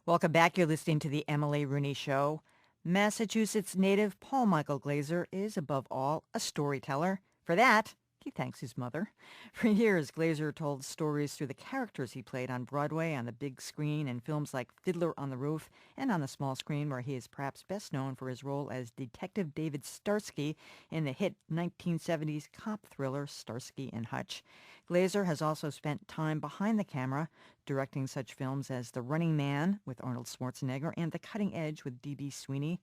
Welcome back. You're listening to the Emily Rooney Show. Massachusetts native Paul Michael Glaser is, above all, a storyteller. For that, he thanks his mother. For years, Glaser told stories through the characters he played on Broadway, on the big screen, in films like Fiddler on the Roof, and on the small screen, where he is perhaps best known for his role as Detective David Starsky in the hit 1970s cop thriller Starsky and Hutch. Glaser has also spent time behind the camera, directing such films as The Running Man with Arnold Schwarzenegger and The Cutting Edge with D.B. Sweeney.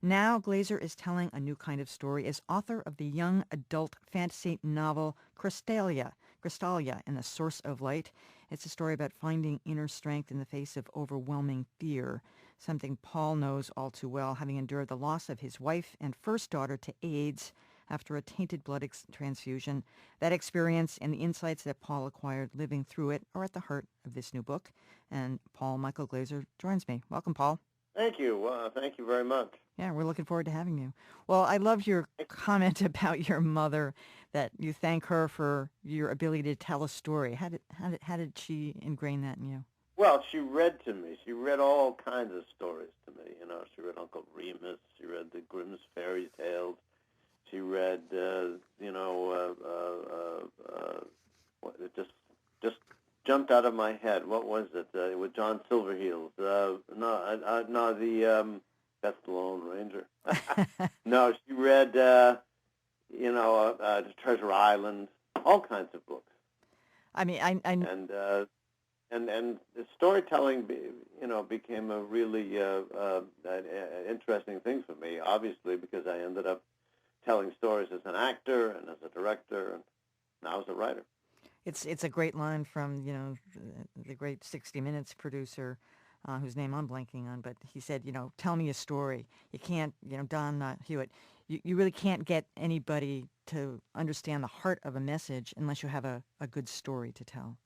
Now, Glaser is telling a new kind of story as author of the young adult fantasy novel Crystalia and the Source of Light. It's a story about finding inner strength in the face of overwhelming fear, something Paul knows all too well, having endured the loss of his wife and first daughter to AIDS after a tainted blood transfusion. That experience and the insights that Paul acquired living through it are at the heart of this new book. And Paul Michael Glaser joins me. Welcome, Paul. Thank you. Thank you very much. Yeah, we're looking forward to having you. Well, I love your comment about your mother, that you thank her for your ability to tell a story. How did she ingrain that in you? Well, she read to me. She read all kinds of stories to me. She read Uncle Remus. She read the Grimm's fairy tales. She read, what, it just jumped out of my head. What was it? With John Silverheels. That's the Lone Ranger. No, she read, Treasure Island, all kinds of books. I mean, I And the storytelling, became a really interesting thing for me. Obviously, because I ended up telling stories as an actor and as a director, and now as a writer. it's a great line from the great 60 Minutes producer, whose name I'm blanking on, but he said, tell me a story. You can't, Don Hewitt. You really can't get anybody to understand the heart of a message unless you have a good story to tell.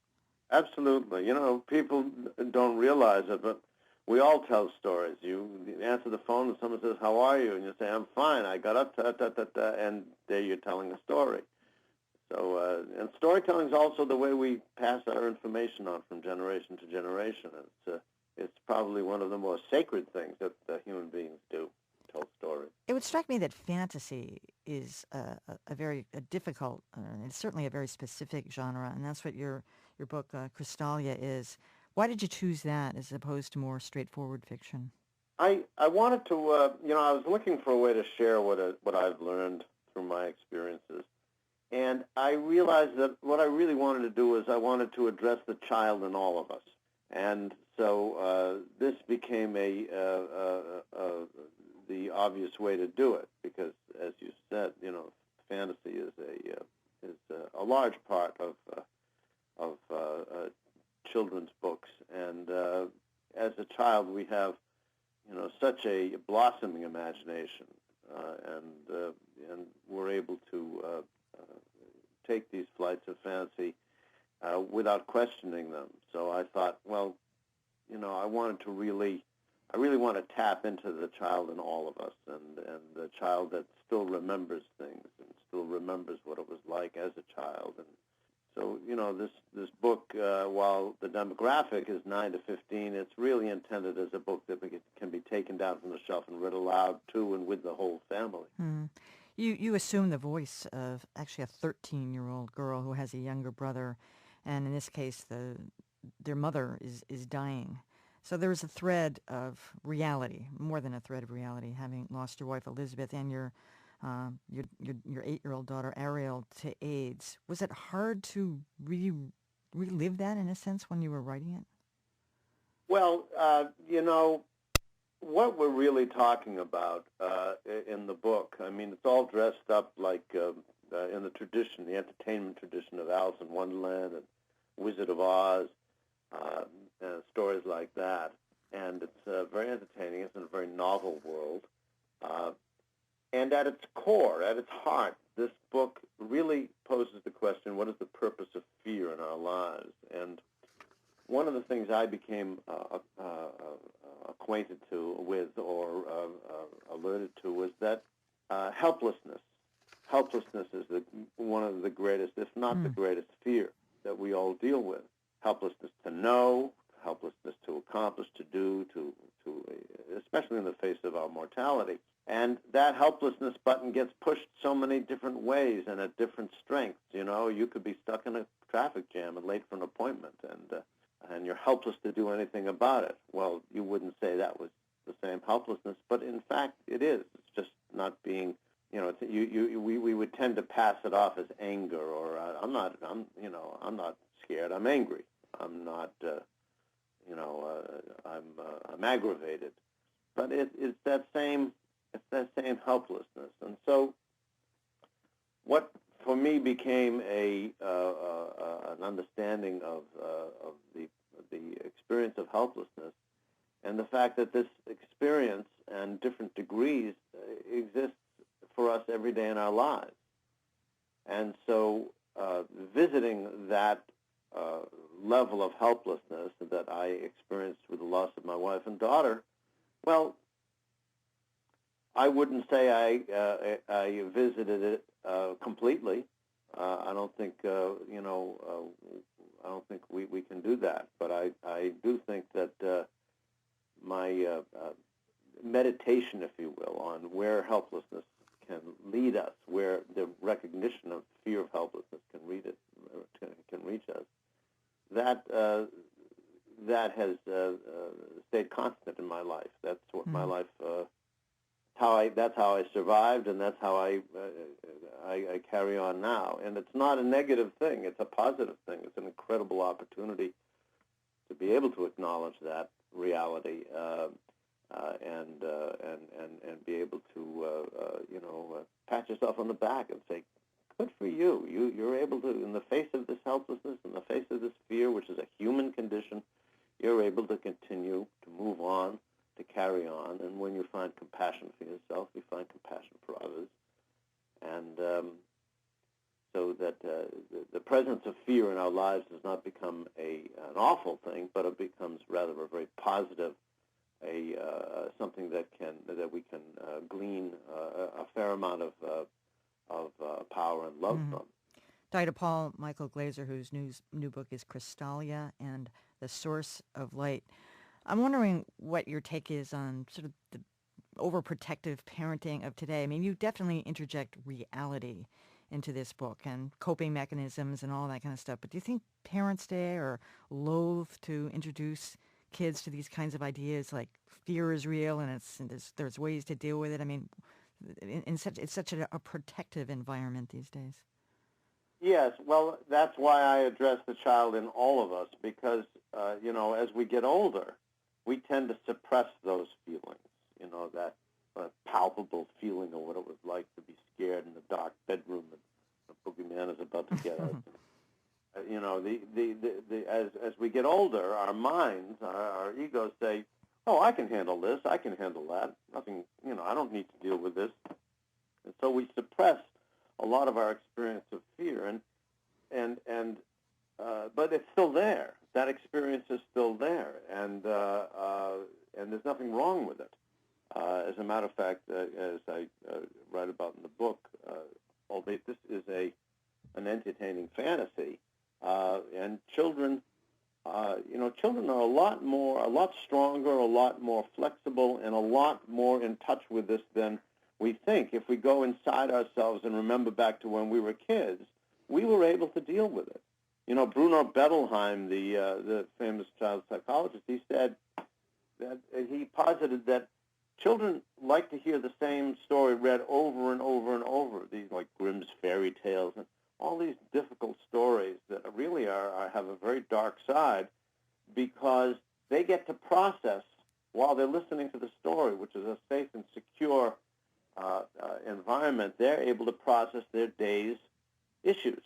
Absolutely. People don't realize it, but we all tell stories. You answer the phone and someone says, "How are you?" And you say, "I'm fine. I got up, and there you're telling a story." So, and storytelling is also the way we pass our information on from generation to generation. It's probably one of the most sacred things that human beings do, tell stories. It would strike me that fantasy is a very difficult, it's certainly a very specific genre, and that's what your book, Crystalia, is. Why did you choose that as opposed to more straightforward fiction? I wanted to, I was looking for a way to share what I've learned through my experiences. And I realized that what I really wanted to do is I wanted to address the child in all of us. And so this became the obvious way to do it because, as you said, fantasy is a large part of children's books. And as a child, we have such a blossoming imagination, and we're able to take these flights of fantasy without questioning them. So I thought, well, I really want to tap into the child in all of us, and the child that still remembers things and still remembers what it was like as a child. And so, this book, while the demographic is 9 to 15, it's really intended as a book that can be taken down from the shelf and read aloud to and with the whole family. Hmm. You assume the voice of actually a 13-year-old girl who has a younger brother, and in this case, their mother is dying. So there's a thread of reality, more than a thread of reality, having lost your wife Elizabeth and your 8-year-old daughter Ariel to AIDS. Was it hard to relive that in a sense when you were writing it? Well, what we're really talking about in the book, I mean, it's all dressed up like in the tradition, the entertainment tradition of Alice in Wonderland and Wizard of Oz, stories like that. And it's very entertaining. It's in a very novel world. And at its core, at its heart, this book really poses the question, what is the purpose of fear in our lives? And one of the things I became acquainted with or alerted to was that helplessness. Helplessness is one of the greatest, if not the greatest, fear that we all deal with. Helplessness to know, helplessness to accomplish, to do, mentality. And that helplessness button gets pushed so many different ways and at different strengths. You know, you could be stuck in a traffic jam and late for an appointment, and you're helpless to do anything about it. Well, you wouldn't say that was the same helplessness, but in fact it is. It's just not being, you know, we would tend to pass it off as anger, or I'm not scared. I'm angry. I'm not, I'm aggravated. But it's that same helplessness. And so, what for me became an understanding of the experience of helplessness, and the fact that this experience and different degrees exists for us every day in our lives. And so, visiting that level of helplessness that I experienced with the loss of my wife and daughter, well, I wouldn't say I visited it completely. I don't think I don't think we can do that. But I do think that my meditation, if you will, on where helplessness can lead us, where the recognition of fear of helplessness can reach us, that has stayed constant in my life. That's what my life. That's how I survived, and that's how I carry on now. And it's not a negative thing; it's a positive thing. It's an incredible opportunity to be able to acknowledge that reality and be able to pat yourself on the back and say, "Good for you. You're able to, in the face of this helplessness, in the face of this fear, which is a human condition, you're able to continue to move on, to carry on, and when you find compassion for yourself, you find compassion for others." And so that the presence of fear in our lives does not become an awful thing, but it becomes rather a very positive, something that we can glean a fair amount of power and love from. Dr. Paul Michael Glaser, whose new book is Crystalia and the Source of Light. I'm wondering what your take is on sort of the overprotective parenting of today. I mean, you definitely interject reality into this book and coping mechanisms and all that kind of stuff. But do you think parents today are loath to introduce kids to these kinds of ideas like fear is real and there's ways to deal with it? I mean, it's such a protective environment these days. Yes, well, that's why I address the child in all of us, because, as we get older, we tend to suppress those feelings, that palpable feeling of what it was like to be scared in the dark bedroom and the boogeyman is about to get us. As we get older, our minds, our egos say, "Oh, I can handle this, I can handle that. Nothing, I don't need to deal with this." And so we suppress a lot of our experience of fear, but it's still there. That experience is still there, and there's nothing wrong with it. As a matter of fact, as I write about in the book, albeit this is an entertaining fantasy, and children are a lot stronger, a lot more flexible, and a lot more in touch with this than we think. If we go inside ourselves and remember back to when we were kids, we were able to deal with it. Bruno Bettelheim, the famous child psychologist, he said that he posited that children like to hear the same story read over and over and over. These like Grimm's fairy tales and all these difficult stories that really have a very dark side, because they get to process while they're listening to the story, which is a safe and secure environment. They're able to process their day's issues,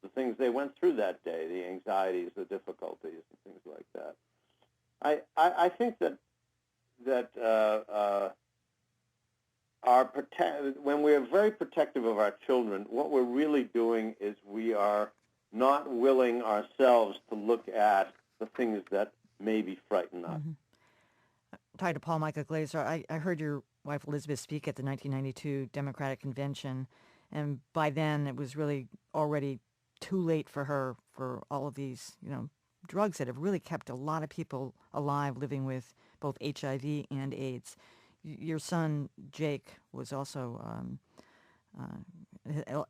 the things they went through that day, the anxieties, the difficulties, and things like that. I think that when we're very protective of our children, what we're really doing is we are not willing ourselves to look at the things that maybe frighten us. Dr. Paul Michael Glaser, I heard your wife Elizabeth speak at the 1992 Democratic Convention, and by then it was really already too late for her for all of these, drugs that have really kept a lot of people alive living with both HIV and AIDS. your son Jake was also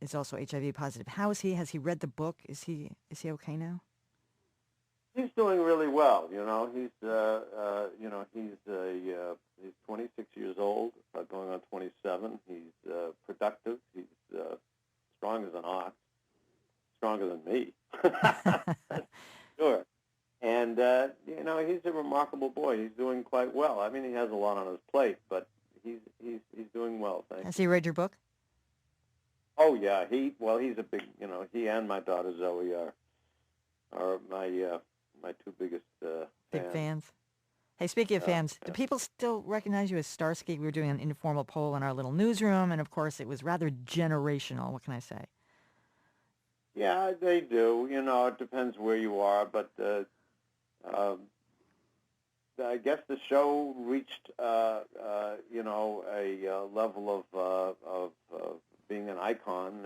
is also HIV positive. How is he? Has he read the book? Is he okay now? He's doing really well. He's 26 years old, going on 27. He's productive. He's strong as an ox, stronger than me. Sure. And he's a remarkable boy. He's doing quite well. I mean, he has a lot on his plate, but he's doing well. Thanks. Has he read your book? Oh yeah, he's a big. He and my daughter Zoe are my two biggest Big fans. fans. Hey, speaking of fans, do people still recognize you as Starsky? We were doing an informal poll in our little newsroom, and of course, it was rather generational. What can I say? Yeah, they do. It depends where you are, but I guess the show reached, a level of being an icon.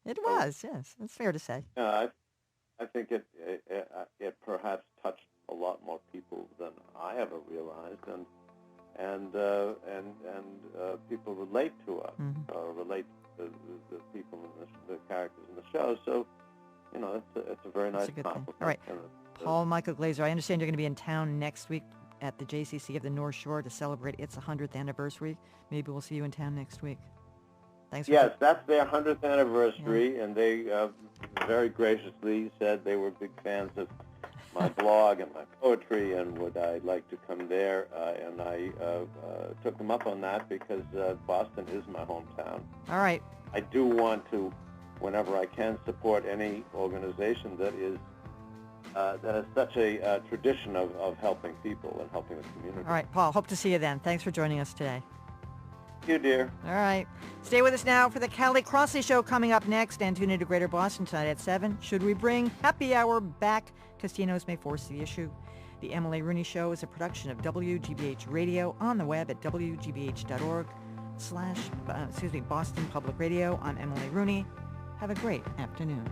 It was, yes. That's fair to say. I think it perhaps touched a lot more people than I ever realized, and people relate to us, relate to the people the characters in the show. So, it's a very nice compliment. All right, Paul Michael Glaser, I understand you're going to be in town next week at the JCC of the North Shore to celebrate its 100th anniversary. Maybe we'll see you in town next week. Thanks. Yes, that's their 100th anniversary, and they very graciously said they were big fans of my blog and my poetry, and would I like to come there, and I took them up on that because Boston is my hometown. All right. I do want to, whenever I can, support any organization that has such a tradition of helping people and helping the community. All right, Paul, hope to see you then. Thanks for joining us today. You, dear. All right. Stay with us now for the Callie Crossley Show coming up next, and tune into Greater Boston tonight at 7. Should we bring happy hour back? Casinos may force the issue. The Emily Rooney Show is a production of WGBH Radio, on the web at wgbh.org/ Boston Public Radio. I'm Emily Rooney. Have a great afternoon.